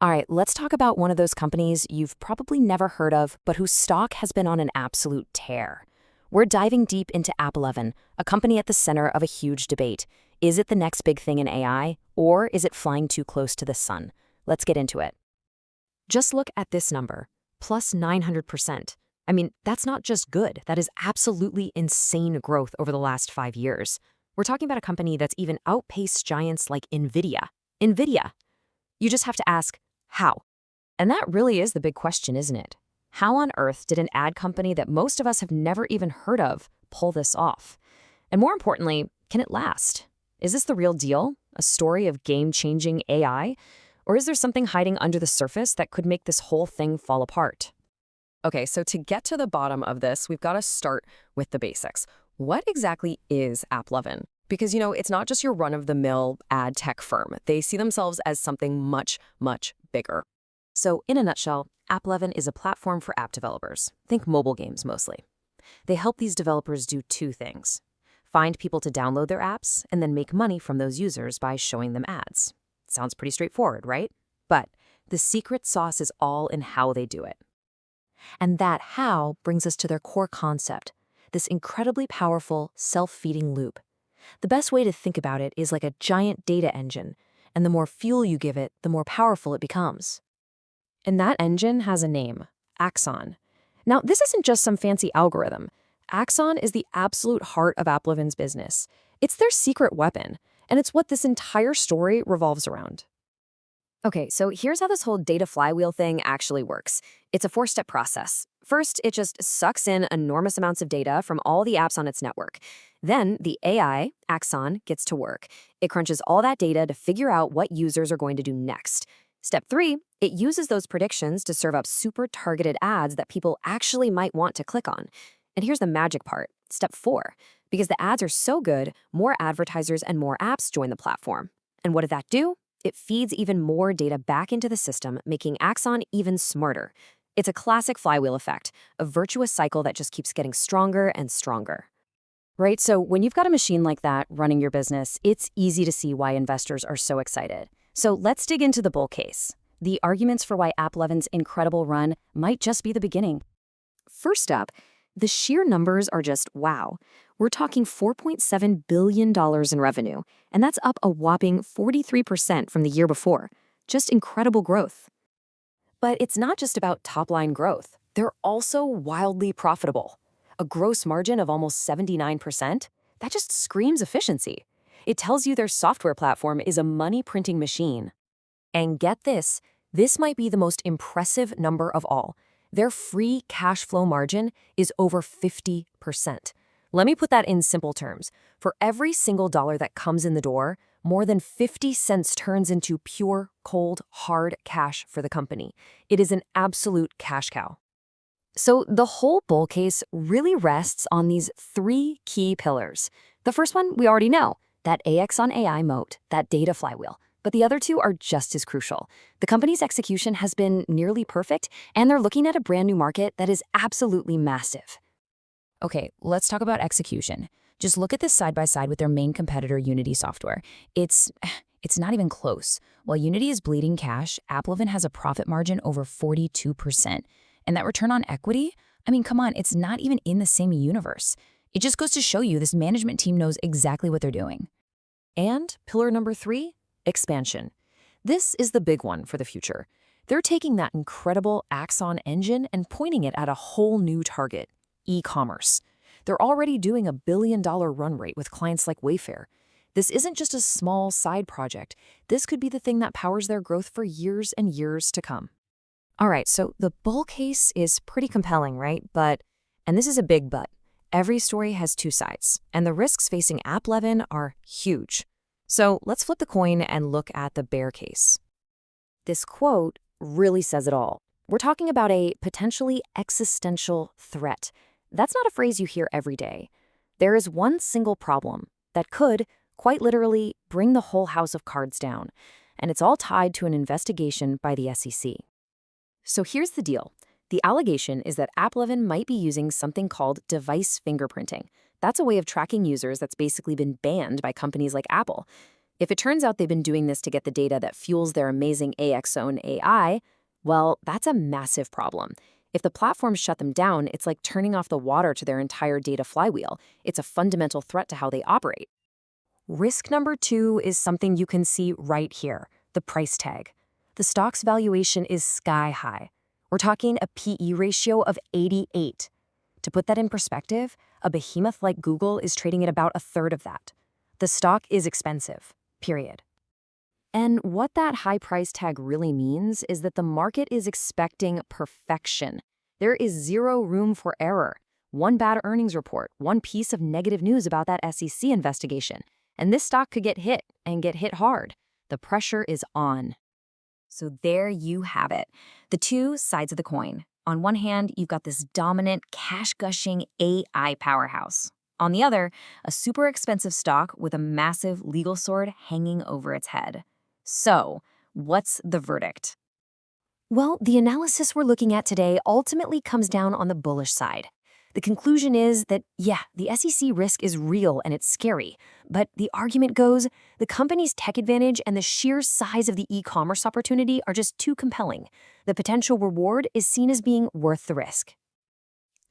All right, let's talk about one of those companies you've probably never heard of, but whose stock has been on an absolute tear. We're diving deep into Applovin, a company at the center of a huge debate. Is it the next big thing in AI, or is it flying too close to the sun? Let's get into it. Just look at this number, plus 900%. I mean, that's not just good, that is absolutely insane growth over the last 5 years. We're talking about a company that's even outpaced giants like NVIDIA. NVIDIA. You just have to ask, how? And that really is the big question, isn't it? How on earth did an ad company that most of us have never even heard of pull this off? And more importantly, can it last? Is this the real deal? A story of game-changing AI? Or is there something hiding under the surface that could make this whole thing fall apart? Okay, so to get to the bottom of this, we've got to start with the basics. What exactly is Applovin? Because, it's not just your run-of-the-mill ad tech firm. They see themselves as something much, much bigger. So in a nutshell, Applovin is a platform for app developers. Think mobile games mostly. They help these developers do two things: find people to download their apps, and then make money from those users by showing them ads. Sounds pretty straightforward, right? But the secret sauce is all in how they do it. And that how brings us to their core concept, this incredibly powerful self-feeding loop. The best way to think about it is like a giant data engine, and the more fuel you give it, the more powerful it becomes. And that engine has a name, Axon. Now, this isn't just some fancy algorithm. Axon is the absolute heart of Applovin's business. It's their secret weapon, and it's what this entire story revolves around. Okay, so here's how this whole data flywheel thing actually works. It's a four-step process. First, it just sucks in enormous amounts of data from all the apps on its network. Then the AI, Axon, gets to work. It crunches all that data to figure out what users are going to do next. Step 3, it uses those predictions to serve up super targeted ads that people actually might want to click on. And here's the magic part, Step 4. Because the ads are so good, more advertisers and more apps join the platform. And what did that do? It feeds even more data back into the system, making Axon even smarter. It's a classic flywheel effect, a virtuous cycle that just keeps getting stronger and stronger. Right, so when you've got a machine like that running your business, it's easy to see why investors are so excited. So let's dig into the bull case. The arguments for why Applovin's incredible run might just be the beginning. First up, the sheer numbers are just wow. We're talking $4.7 billion in revenue, and that's up a whopping 43% from the year before. Just incredible growth. But it's not just about top-line growth. They're also wildly profitable. A gross margin of almost 79%? That just screams efficiency. It tells you their software platform is a money-printing machine. And get this might be the most impressive number of all. Their free cash flow margin is over 50%. Let me put that in simple terms. For every single dollar that comes in the door, more than 50 cents turns into pure, cold, hard cash for the company. It is an absolute cash cow. So the whole bull case really rests on these three key pillars. The first one we already know, that AX on AI moat, that data flywheel. But the other two are just as crucial. The company's execution has been nearly perfect, and they're looking at a brand new market that is absolutely massive. Okay, let's talk about execution. Just look at this side by side with their main competitor, Unity Software. It's not even close. While Unity is bleeding cash, Applovin has a profit margin over 42%. And that return on equity, I mean, come on, it's not even in the same universe. It just goes to show you this management team knows exactly what they're doing. And pillar number 3, expansion. This is the big one for the future. They're taking that incredible Axon engine and pointing it at a whole new target, e-commerce. They're already doing $1 billion run rate with clients like Wayfair. This isn't just a small side project. This could be the thing that powers their growth for years and years to come. All right, so the bull case is pretty compelling, right? And this is a big but, every story has two sides, and the risks facing Applovin are huge. So let's flip the coin and look at the bear case. This quote really says it all. We're talking about a potentially existential threat. That's not a phrase you hear every day. There is one single problem that could, quite literally, bring the whole house of cards down, and it's all tied to an investigation by the SEC. So here's the deal. The allegation is that Applovin might be using something called device fingerprinting. That's a way of tracking users that's basically been banned by companies like Apple. If it turns out they've been doing this to get the data that fuels their amazing Axon AI, well, that's a massive problem. If the platforms shut them down, it's like turning off the water to their entire data flywheel. It's a fundamental threat to how they operate. Risk number 2 is something you can see right here, the price tag. The stock's valuation is sky high. We're talking a PE ratio of 88. To put that in perspective, a behemoth like Google is trading at about a third of that. The stock is expensive, period. And what that high price tag really means is that the market is expecting perfection. There is zero room for error. One bad earnings report, one piece of negative news about that SEC investigation, and this stock could get hit, and get hit hard. The pressure is on. So there you have it, the two sides of the coin. On one hand, you've got this dominant, cash-gushing AI powerhouse. On the other, a super expensive stock with a massive legal sword hanging over its head. So, what's the verdict? Well, the analysis we're looking at today ultimately comes down on the bullish side. The conclusion is that, yeah, the SEC risk is real and it's scary, but the argument goes the company's tech advantage and the sheer size of the e-commerce opportunity are just too compelling. The potential reward is seen as being worth the risk.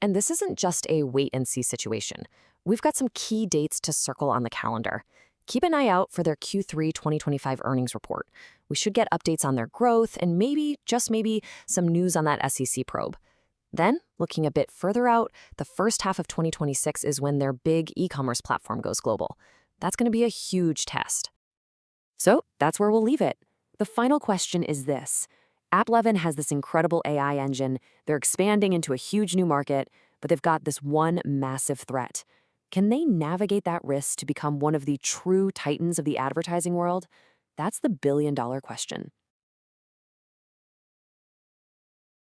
And this isn't just a wait-and-see situation. We've got some key dates to circle on the calendar. Keep an eye out for their Q3 2025 earnings report. We should get updates on their growth and maybe, just maybe, some news on that SEC probe. Then, looking a bit further out, the first half of 2026 is when their big e-commerce platform goes global. That's going to be a huge test. So that's where we'll leave it. The final question is this. Applovin has this incredible AI engine. They're expanding into a huge new market, but they've got this one massive threat. Can they navigate that risk to become one of the true titans of the advertising world? That's the billion-dollar question.